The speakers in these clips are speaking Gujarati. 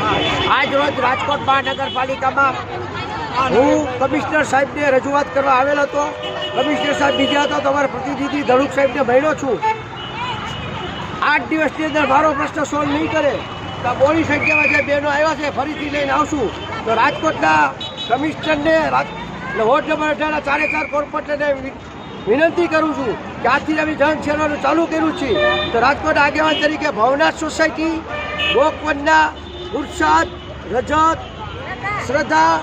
આજ રોજ રાજકોટ મહાનગરપાલિકામાં હું કમિશનર સાહેબને રજૂઆત કરવા આવેલ હતો. કમિશનર સાહેબ બીજા હતા તો અમારા પ્રતિનિધિ ધડુક સાહેબને મળ્યો છું. 8 દિવસની અંદર મારો પ્રશ્ન સોલ્વ નહીં કરે તો બોની સંખ્યામાં જે બહેનો આવ્યા છે ફરીથી લઈને આવશું. તો રાજકોટના કમિશનરને વોર્ડ નંબર 18ના 4 કોર્પોરેટરને વિનંતી કરું છું કે આજથી અમે જન સેવાનું ચાલુ કર્યું છે. તો રાજકોટ આગેવાન તરીકે ભવનાથ સોસાયટી, ગોકવનના પુરુષાર્થ, રજત, શ્રદ્ધા,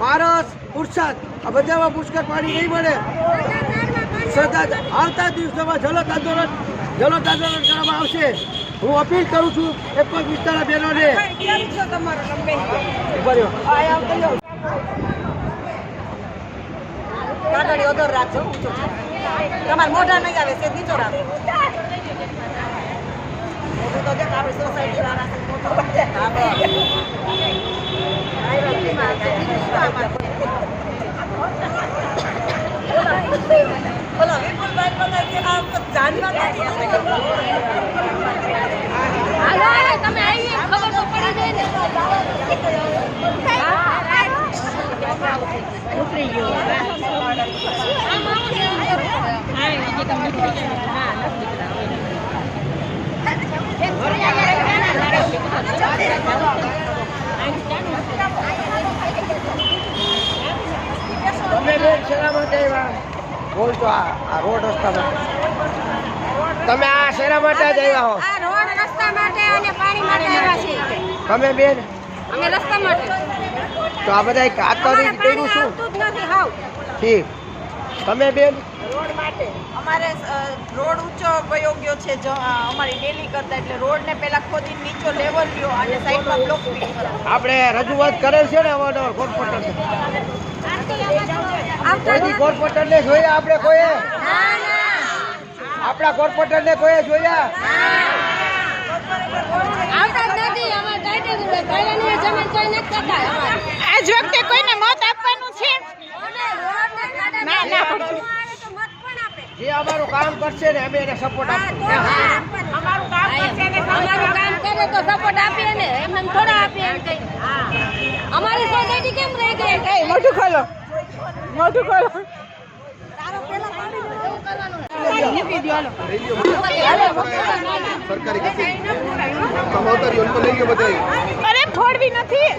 પારસ, પુરુષાર્થ આ બધામાં પુષ્કળ પાણી નહીં મળે. શ્રદ્ધા આવતા દિવસોમાં જલદ આંદોલન કરવામાં આવશે. હું અપીલ કરું છું એક જ વિસ્તારના બહેનોને. કાગળી ઓદર રાખજો, તમારે મોઢા નહીં આવે છે નીચો રાખો. મોઢું તો દેખ આપણી સોસાયટી વાળા છે મોટો. બોલો વિપુલભાઈ બધા કે આમ તો જાણવા નથી. તમે આવી ખબર તો પડી તમે બેન શેના માટે આવ્યા? બોલતો આ રોડ રસ્તા માટે. તમે આ શેના માટે જ આવ્યા હો? આ રોડ રસ્તા માટે અને પાણી માટે આવ્યા છીએ. તમે બેન અમે રસ્તા માટે. તો આ બધા કાતરી કર્યું શું? નથી હાવ. ઠીક. તમે બેન રોડ માટે અમારે રોડ ઊંચો વયો ગયો છે અમારી ડેલી કરતા, એટલે રોડ ને પેલા ખોદીને નીચો લેવલ લ્યો અને સાઈડમાં બ્લોક ફિટ કરો. આપણે રજૂઆત કરેલ છે ને અવારનવાર કોર્પોરેટરને. કોર્પોરેટરને જોયા આપણે કોઈએ? આપણા કોર્પોરેટરને કોઈએ જોયા? આવતા જ નથી. અમાર ટાઈટલ પહેલાની જમીન કોઈ નથી કરતા. આજ વખતે કોઈને મત આપવાનું છે? ના ના, જે અમારું કામ કરશે ને અમે એને સપોર્ટ આપીએ. અમારું કામ કરશે ને અમારું કામ કરે તો સપોર્ટ આપીએ ને, એમને થોડા આપીએ એમ કઈ. અમારી સોસાયટી કેમ રહી ગઈ? કઈ મોઢું ખોલો, મોઢું ખોલો. સરકારી અરે ફોડવી નથી.